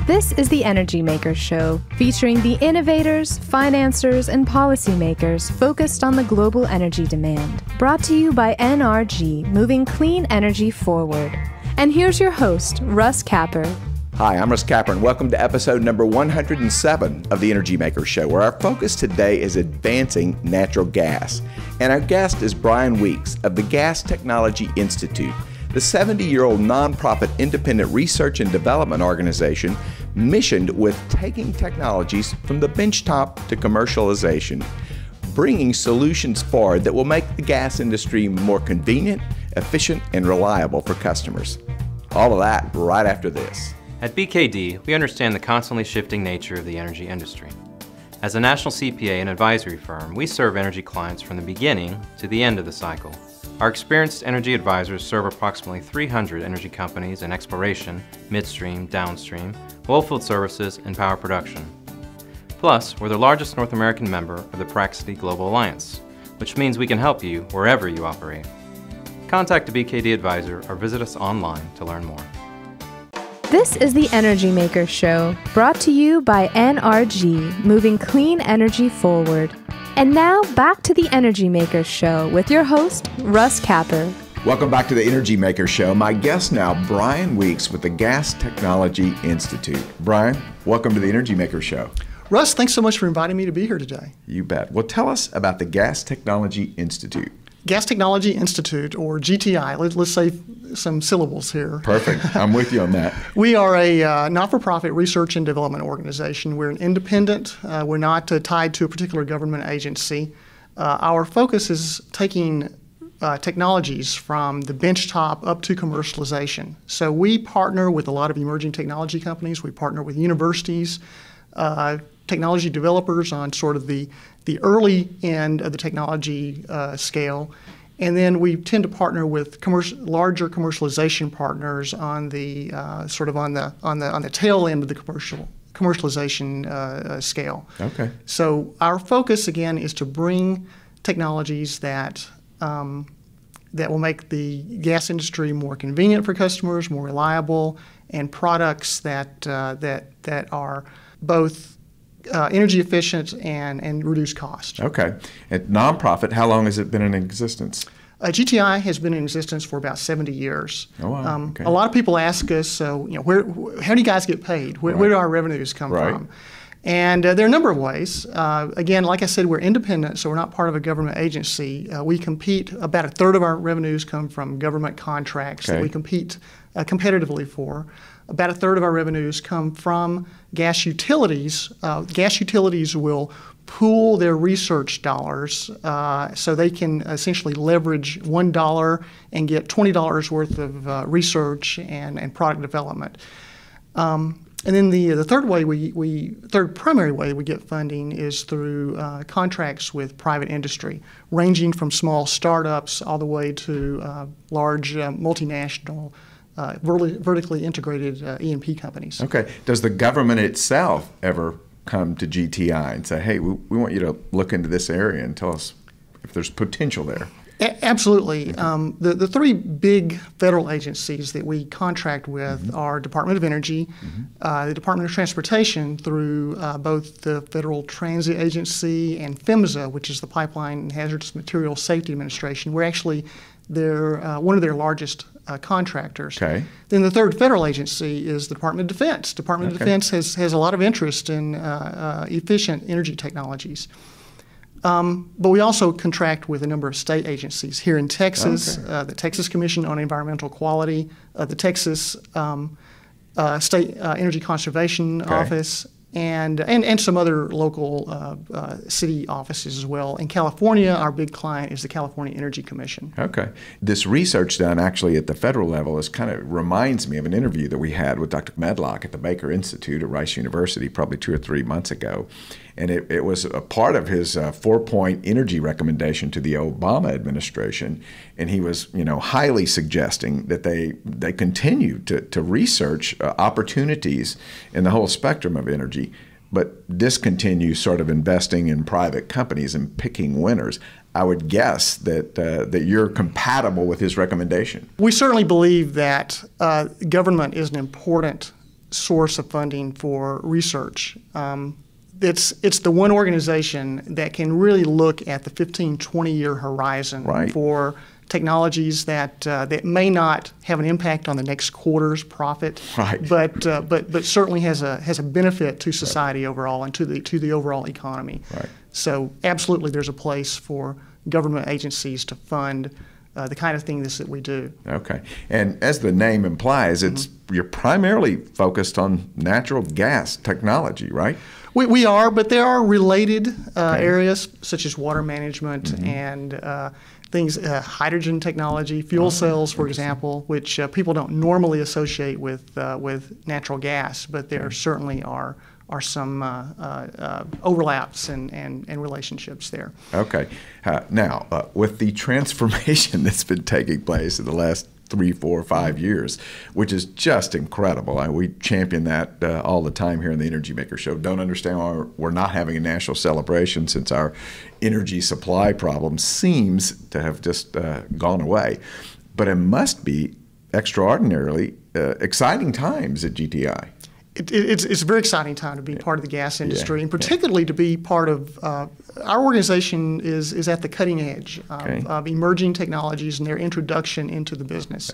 This is the Energy Makers Show, featuring the innovators, financiers, and policymakers focused on the global energy demand. Brought to you by NRG, moving clean energy forward. And here's your host, Russ Capper. Hi, I'm Russ Capper, and welcome to episode number 107 of the Energy Makers Show, where our focus today is advancing natural gas. And our guest is Brian Weeks of the Gas Technology Institute, the 70-year-old nonprofit independent research and development organization missioned with taking technologies from the benchtop to commercialization, bringing solutions forward that will make the gas industry more convenient, efficient, and reliable for customers. All of that right after this. At BKD, we understand the constantly shifting nature of the energy industry. As a national CPA and advisory firm, we serve energy clients from the beginning to the end of the cycle. Our experienced energy advisors serve approximately 300 energy companies in exploration, midstream, downstream, oilfield services, and power production. Plus, we're the largest North American member of the Praxity Global Alliance, which means we can help you wherever you operate. Contact a BKD advisor or visit us online to learn more. This is the Energy Makers Show, brought to you by NRG, moving clean energy forward. And now, back to the Energy Makers Show with your host, Russ Capper. Welcome back to the Energy Makers Show. My guest now, Brian Weeks with the Gas Technology Institute. Brian, welcome to the Energy Makers Show. Russ, thanks so much for inviting me to be here today. You bet. Well, tell us about the Gas Technology Institute. Gas Technology Institute, or GTI. Let's say some syllables here. Perfect. I'm with you on that. We are a not-for-profit research and development organization. We're an independent. We're not tied to a particular government agency. Our focus is taking technologies from the benchtop up to commercialization. So we partner with a lot of emerging technology companies. We partner with universities, technology developers on sort of the early end of the technology scale, and then we tend to partner with larger commercialization partners on the sort of on the tail end of the commercialization scale. Okay. So our focus again is to bring technologies that will make the gas industry more convenient for customers, more reliable, and products that are both energy efficient and reduce cost. Okay. And nonprofit, how long has it been in existence? GTI has been in existence for about 70 years. Oh, wow. Okay. A lot of people ask us, how do you guys get paid? Where do our revenues come from? And there are a number of ways. Again, like I said, we're independent, so we're not part of a government agency. We compete, about a third of our revenues come from government contracts that we compete competitively for. About a third of our revenues come from gas utilities. Gas utilities will pool their research dollars so they can essentially leverage $1 and get $20 worth of research and product development. And then the third primary way we get funding is through contracts with private industry, ranging from small startups all the way to large multinational vertically integrated E&P companies. Okay. Does the government itself ever come to GTI and say, hey, we want you to look into this area and tell us if there's potential there? Absolutely. The three big federal agencies that we contract with are Department of Energy, the Department of Transportation through both the Federal Transit Agency, and PHMSA, which is the Pipeline and Hazardous Materials Safety Administration. We're actually one of their largest contractors. Okay. Then the third federal agency is the Department of Defense. Department of Defense has a lot of interest in efficient energy technologies. But we also contract with a number of state agencies here in Texas, the Texas Commission on Environmental Quality, the Texas State Energy Conservation Office, and some other local city offices as well. In California, our big client is the California Energy Commission. Okay. This research done actually at the federal level reminds me of an interview that we had with Dr. Medlock at the Baker Institute at Rice University probably 2 or 3 months ago. And it was a part of his 4-point energy recommendation to the Obama administration. And he was, highly suggesting that they continue to research opportunities in the whole spectrum of energy, but discontinue sort of investing in private companies and picking winners. I would guess that you're compatible with his recommendation. We certainly believe that government is an important source of funding for research. It's the one organization that can really look at the 15, 20-year horizon for technologies that may not have an impact on the next quarter's profit, but certainly has a benefit to society overall and to the overall economy. So absolutely, there's a place for government agencies to fund the kind of things that we do. Okay, and as the name implies, you're primarily focused on natural gas technology, right? We are, but there are related areas such as water management and things, hydrogen technology, fuel cells, for example, which people don't normally associate with natural gas, but there certainly are some overlaps and relationships there. Okay. Now, with the transformation that's been taking place in the last 3, 4, 5 years, which is just incredible. We champion that all the time here in the Energy Maker Show. Don't understand why we're not having a national celebration since our energy supply problem seems to have just gone away. But it must be extraordinarily exciting times at GTI. It's a very exciting time to be part of the gas industry, and particularly to be part of our organization is at the cutting edge of emerging technologies and their introduction into the business.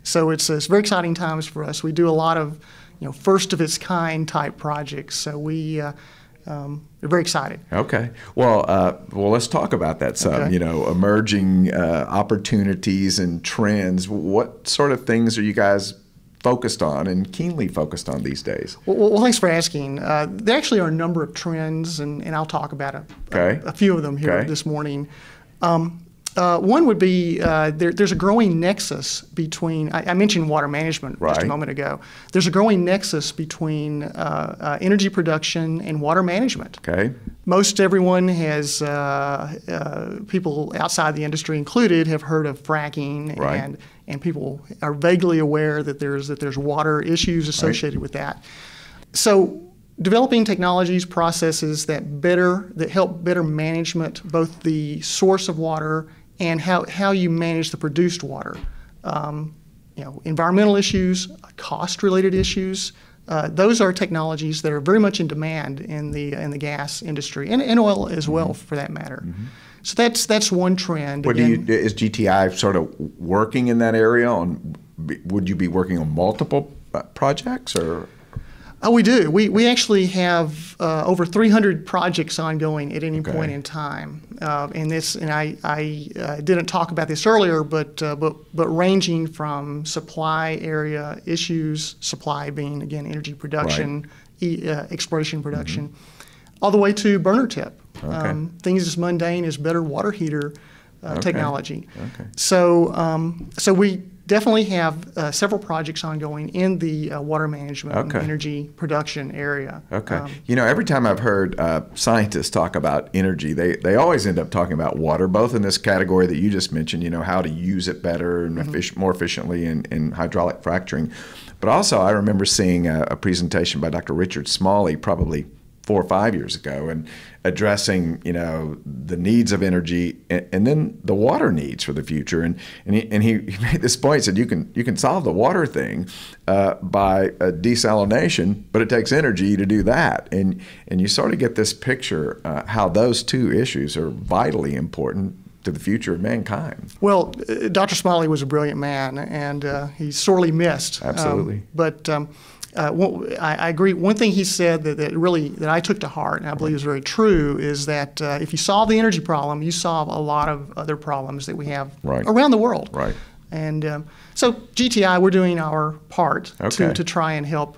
So it's very exciting times for us. We do a lot of first of its kind type projects. So we're very excited. Okay. Well, let's talk about that some. Emerging opportunities and trends. What sort of things are you guys focused on and keenly focused on these days? Well, thanks for asking. There actually are a number of trends, and I'll talk about a few of them here this morning. One would be there's a growing nexus between, I mentioned water management just a moment ago. There's a growing nexus between energy production and water management. Most everyone has, people outside the industry included, have heard of fracking, and people are vaguely aware that there's water issues associated with that. So developing technologies, processes that help better management, both the source of water and how you manage the produced water. Environmental issues, cost-related issues, those are technologies that are very much in demand in the gas industry and oil as well, for that matter. So that's one trend. Is GTI sort of working in that area? Would you be working on multiple projects or? Oh, we do. We actually have over 300 projects ongoing at any point in time. And I didn't talk about this earlier, but ranging from supply area issues, supply being again energy production, exploration production, all the way to burner tip. Things as mundane as better water heater technology. So we definitely have several projects ongoing in the water management and energy production area. Every time I've heard scientists talk about energy, they always end up talking about water, both in this category that you just mentioned, how to use it better and more efficiently in hydraulic fracturing. But also I remember seeing a presentation by Dr. Richard Smalley probably 4 or 5 years ago, and addressing the needs of energy and then the water needs for the future. And he made this point. He said you can solve the water thing by desalination, but it takes energy to do that. And you sort of get this picture how those two issues are vitally important to the future of mankind. Well, Dr. Smalley was a brilliant man, and he's sorely missed. Absolutely. I agree. One thing he said that I took to heart, and I believe is very true, is that if you solve the energy problem, you solve a lot of other problems that we have around the world. And so GTI, we're doing our part to try and help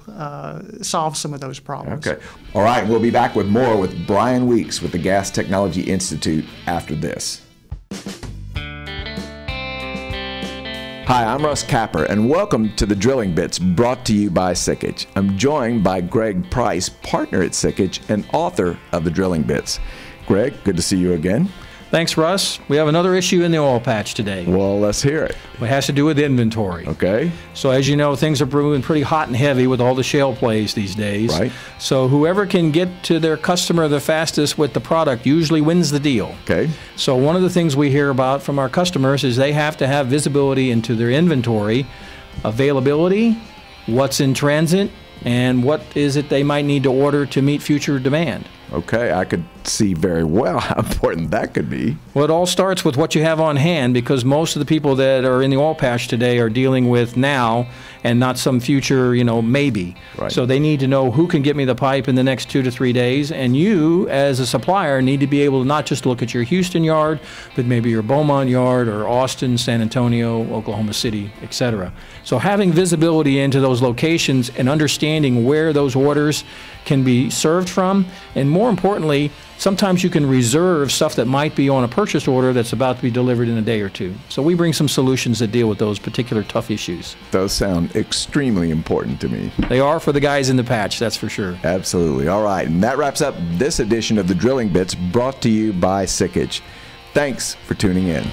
solve some of those problems. All right. We'll be back with more with Brian Weeks with the Gas Technology Institute after this. Hi, I'm Russ Capper, and welcome to the Drilling Bits, brought to you by Sikich. I'm joined by Greg Price, partner at Sikich and author of the Drilling Bits. Greg, good to see you again. Thanks, Russ. We have another issue in the oil patch today. Well, let's hear it. It has to do with inventory. So as you know, things are brewing pretty hot and heavy with all the shale plays these days. So whoever can get to their customer the fastest with the product usually wins the deal. So one of the things we hear about from our customers is they have to have visibility into their inventory, availability, what's in transit, and what is it they might need to order to meet future demand. Okay, I could see very well how important that could be. Well, it all starts with what you have on hand, because most of the people that are in the oil patch today are dealing with now and not some future, maybe. Right. So they need to know who can get me the pipe in the next 2 to 3 days, and you, as a supplier, need to be able to not just look at your Houston yard, but maybe your Beaumont yard or Austin, San Antonio, Oklahoma City, etc. So having visibility into those locations and understanding where those orders can be served from, and more importantly, sometimes you can reserve stuff that might be on a purchase order that's about to be delivered in a day or two. So we bring some solutions that deal with those particular tough issues. Those sound extremely important to me. They are for the guys in the patch, that's for sure. Absolutely. All right, and that wraps up this edition of the Drilling Bits, brought to you by Sikich. Thanks for tuning in.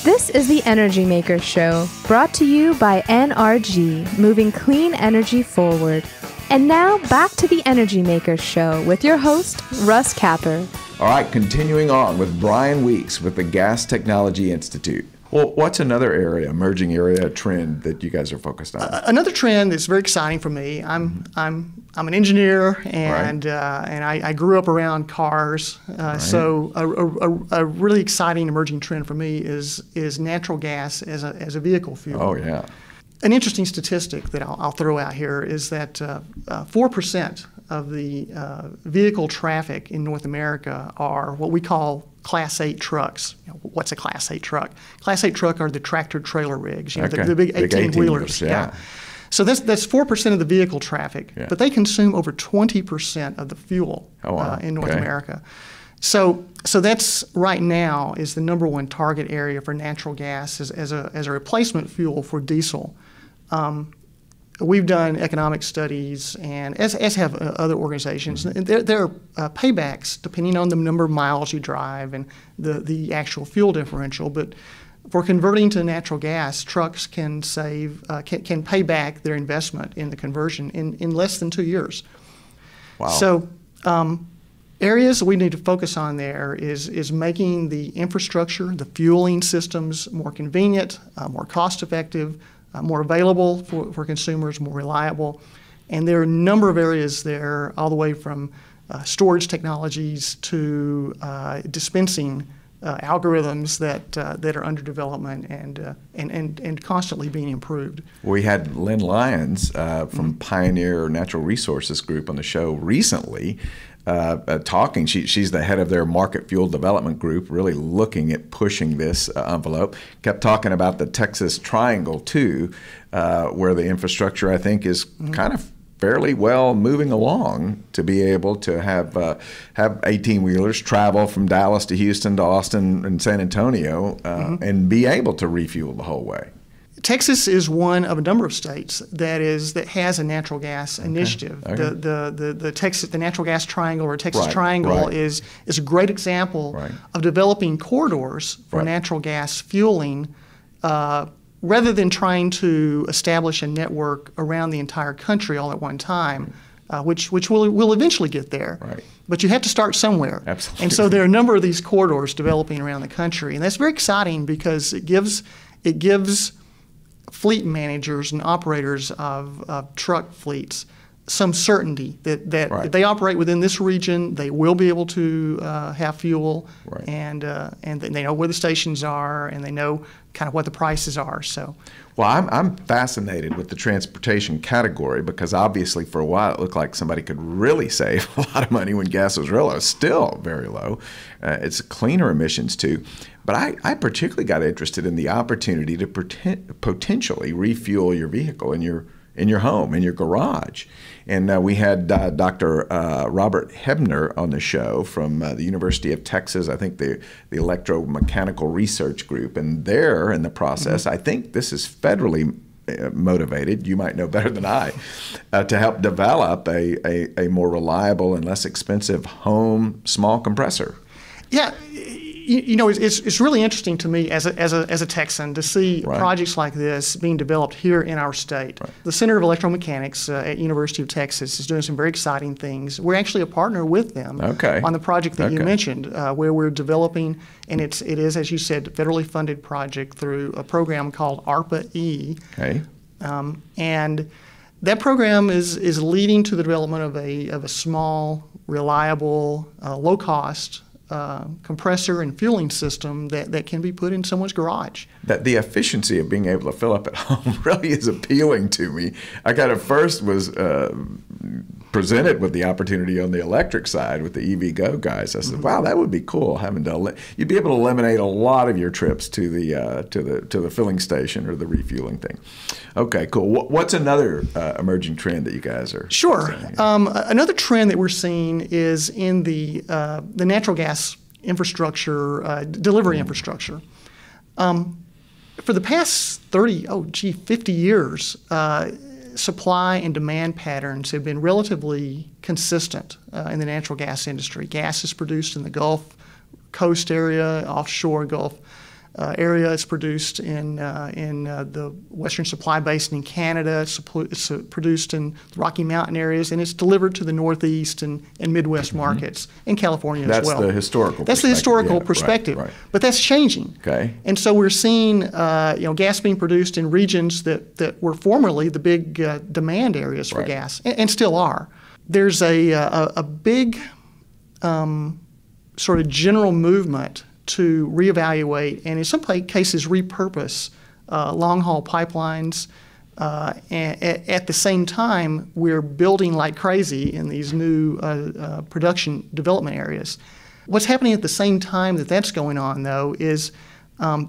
This is the Energy Makers Show, brought to you by NRG, moving clean energy forward. And now, back to the Energy Makers Show with your host, Russ Capper. All right, continuing on with Brian Weeks with the Gas Technology Institute. Well, what's another emerging area, trend that you guys are focused on? Another trend that's very exciting for me. I'm an engineer, and I grew up around cars. So a really exciting emerging trend for me is natural gas as a vehicle fuel. Oh yeah. An interesting statistic that I'll throw out here is that 4% of the vehicle traffic in North America are what we call Class 8 trucks. What's a Class 8 truck? Class 8 truck are the tractor trailer rigs, the big 18-wheelers. Yeah. So that's 4% of the vehicle traffic, but they consume over 20% of the fuel in North America. So that's right now is the number one target area for natural gas as a replacement fuel for diesel. We've done economic studies, and as have other organizations. There are paybacks depending on the number of miles you drive and the actual fuel differential. But for converting to natural gas, trucks can can pay back their investment in the conversion in less than 2 years. Wow. So areas we need to focus on there is making the infrastructure, the fueling systems more convenient, more cost-effective, more available for consumers, more reliable. And there are a number of areas there, all the way from storage technologies to dispensing algorithms that are under development and constantly being improved. We had Lynn Lyons from Pioneer Natural Resources Group on the show recently, talking. She's the head of their market fuel development group, really looking at pushing this envelope. Kept talking about the Texas Triangle too, where the infrastructure, I think, is kind of fairly well moving along to be able to have 18-wheelers travel from Dallas to Houston to Austin and San Antonio and be able to refuel the whole way. Texas is one of a number of states that has a natural gas initiative. Okay. The natural gas triangle or Texas Triangle is a great example of developing corridors for natural gas fueling, rather than trying to establish a network around the entire country all at one time, which will eventually get there. Right. But you have to start somewhere. Absolutely. And so there are a number of these corridors developing around the country, and that's very exciting because it gives fleet managers and operators of truck fleets some certainty that if they operate within this region, they will be able to have fuel, and they know where the stations are, and they know kind of what the prices are. So, well, I'm fascinated with the transportation category because obviously for a while it looked like somebody could really save a lot of money when gas was real low. It's still very low. It's cleaner emissions too. But I particularly got interested in the opportunity to potentially refuel your vehicle in your home, in your garage. And we had Dr. Robert Hebner on the show from the University of Texas, I think the Electromechanical Research Group. And they're in the process, I think this is federally motivated, you might know better than I, to help develop a more reliable and less expensive home small compressor. Yeah. It's really interesting to me as a Texan to see projects like this being developed here in our state. Right. The Center of Electromechanics at University of Texas is doing some very exciting things. We're actually a partner with them on the project that you mentioned, where we're developing, and it is, as you said, a federally funded project through a program called ARPA-E. Okay. And that program is leading to the development of a small, reliable, low-cost compressor and fueling system that can be put in someone's garage. That the efficiency of being able to fill up at home really is appealing to me. I kind of first was presented with the opportunity on the electric side with the EVgo guys. I said, wow, that would be cool. You'd be able to eliminate a lot of your trips to the filling station or the refueling thing. Okay, cool. What's another emerging trend that you guys are? Sure. Another trend that we're seeing is in the natural gas infrastructure, delivery infrastructure. For the past 50 years, supply and demand patterns have been relatively consistent in the natural gas industry. Gas is produced in the Gulf Coast area, offshore Gulf area. It's produced in the Western Supply Basin in Canada. It's produced in the Rocky Mountain areas, and it's delivered to the Northeast and Midwest markets, and California as well. That's the historical perspective. That's the historical perspective. Right. But that's changing. Okay. And so we're seeing gas being produced in regions that were formerly the big demand areas for gas, and still are. There's a big sort of general movement to reevaluate and in some cases repurpose long-haul pipelines. At the same time, we're building like crazy in these new production development areas. What's happening at the same time that's going on, though, is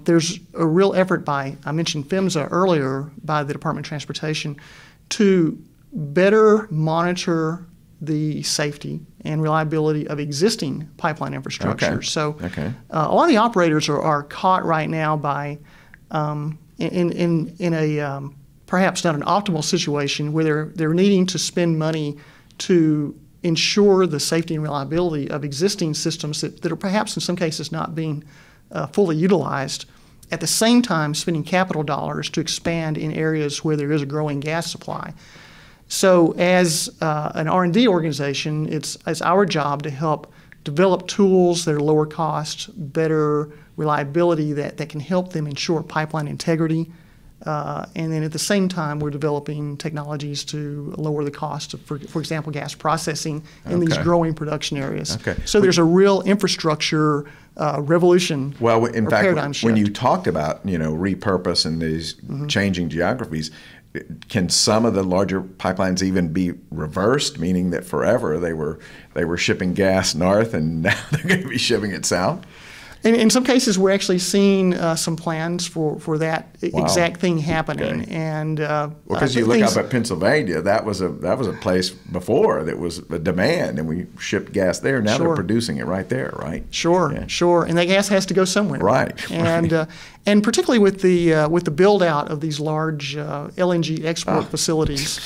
there's a real effort I mentioned PHMSA earlier, by the Department of Transportation, to better monitor the safety and reliability of existing pipeline infrastructure. Okay. So a lot of the operators are caught right now by in a perhaps not an optimal situation where they're needing to spend money to ensure the safety and reliability of existing systems that are perhaps in some cases not being fully utilized, at the same time spending capital dollars to expand in areas where there is a growing gas supply. So as an R&D organization, it's our job to help develop tools that are lower cost, better reliability that can help them ensure pipeline integrity. And then at the same time, we're developing technologies to lower the cost of, for example, gas processing in these growing production areas. Okay. So there's a real infrastructure revolution. Well, in fact, paradigm shift. When you talked about repurpose and these changing geographies, can some of the larger pipelines even be reversed, meaning that forever they were shipping gas north and now they're going to be shipping it south? In some cases, we're actually seeing some plans for that exact thing happening. Okay. And because you look up at Pennsylvania, that was a place before that was a demand, and we shipped gas there. Now they're producing it right there, right? Sure, yeah. Sure. And that gas has to go somewhere, right? And particularly with the build out of these large LNG export facilities,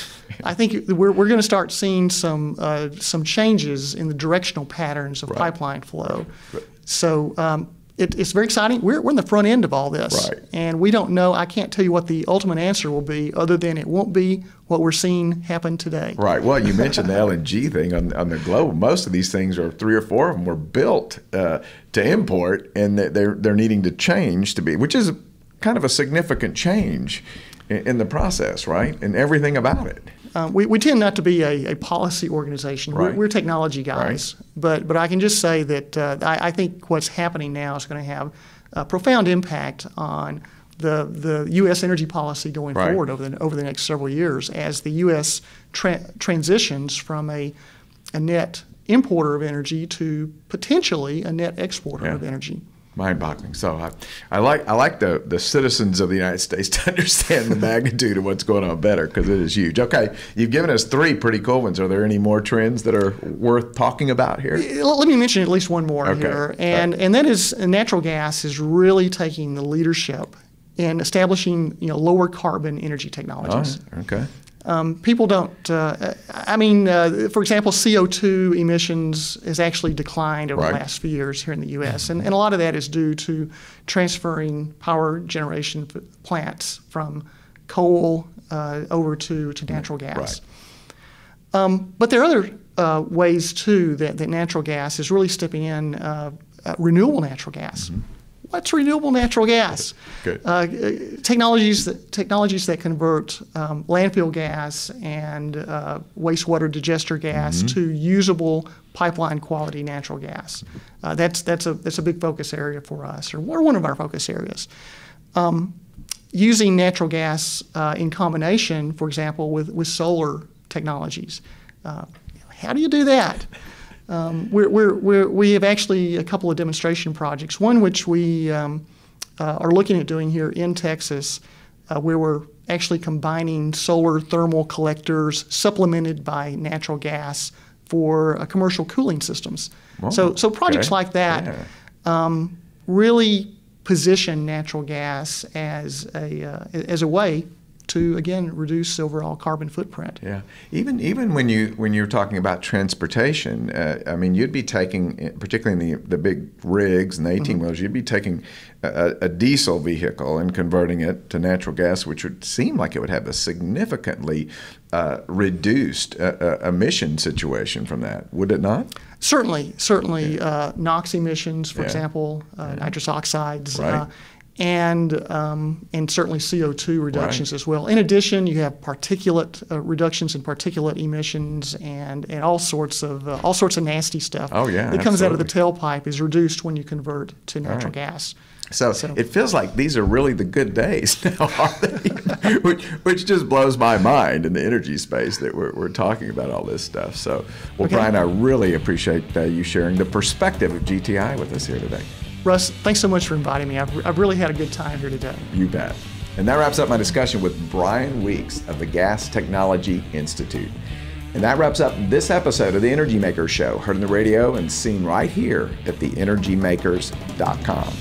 I think we're going to start seeing some changes in the directional patterns of pipeline flow. Right. So it's very exciting. We're in the front end of all this, and we don't know. I can't tell you what the ultimate answer will be, other than it won't be what we're seeing happen today. Right. Well, you mentioned the LNG thing on the globe. Most of these things, or 3 or 4 of them, were built to import, and they're needing to change to be, which is kind of a significant change in the process, right? And everything about it. We tend not to be a policy organization. Right. We're technology guys. Right. But I can just say that I think what's happening now is going to have a profound impact on the U.S. energy policy going forward over the next several years, as the U.S. transitions from a net importer of energy to potentially a net exporter of energy. Mind-boggling. So I like the citizens of the United States to understand the magnitude of what's going on better, because it is huge. Okay, you've given us 3 pretty cool ones. Are there any more trends that are worth talking about here? Let me mention at least one more here, and that is natural gas is really taking the leadership in establishing lower carbon energy technologies. Okay. People don't, for example, CO2 emissions has actually declined over the last few years here in the U.S., and a lot of that is due to transferring power generation plants from coal over to natural gas. But there are other ways, too, that natural gas is really stepping in, renewable natural gas. What's renewable natural gas? Good. Technologies that convert landfill gas and wastewater digester gas to usable pipeline quality natural gas. That's a big focus area for us, or one of our focus areas. Using natural gas in combination, for example, with solar technologies. How do you do that? We have actually a couple of demonstration projects, one which we are looking at doing here in Texas, where we're actually combining solar thermal collectors supplemented by natural gas for commercial cooling systems. Whoa, so projects like that really position natural gas as a way to, again, reduce overall carbon footprint. Yeah, even when you're talking about transportation, you'd be taking, particularly in the big rigs and the 18-wheelers, you'd be taking a diesel vehicle and converting it to natural gas, which would seem like it would have a significantly reduced emission situation from that, would it not? Certainly, NOx emissions, for example, nitrous oxides. And certainly CO2 reductions as well. In addition, you have particulate reductions in particulate emissions and all sorts of nasty stuff that comes out of the tailpipe is reduced when you convert to natural gas. So it feels like these are really the good days now, are they? which just blows my mind in the energy space that we're talking about all this stuff. So, Brian, I really appreciate you sharing the perspective of GTI with us here today. Russ, thanks so much for inviting me. I've really had a good time here today. You bet. And that wraps up my discussion with Brian Weeks of the Gas Technology Institute. And that wraps up this episode of the Energy Makers Show, heard on the radio and seen right here at TheEnergyMakers.com.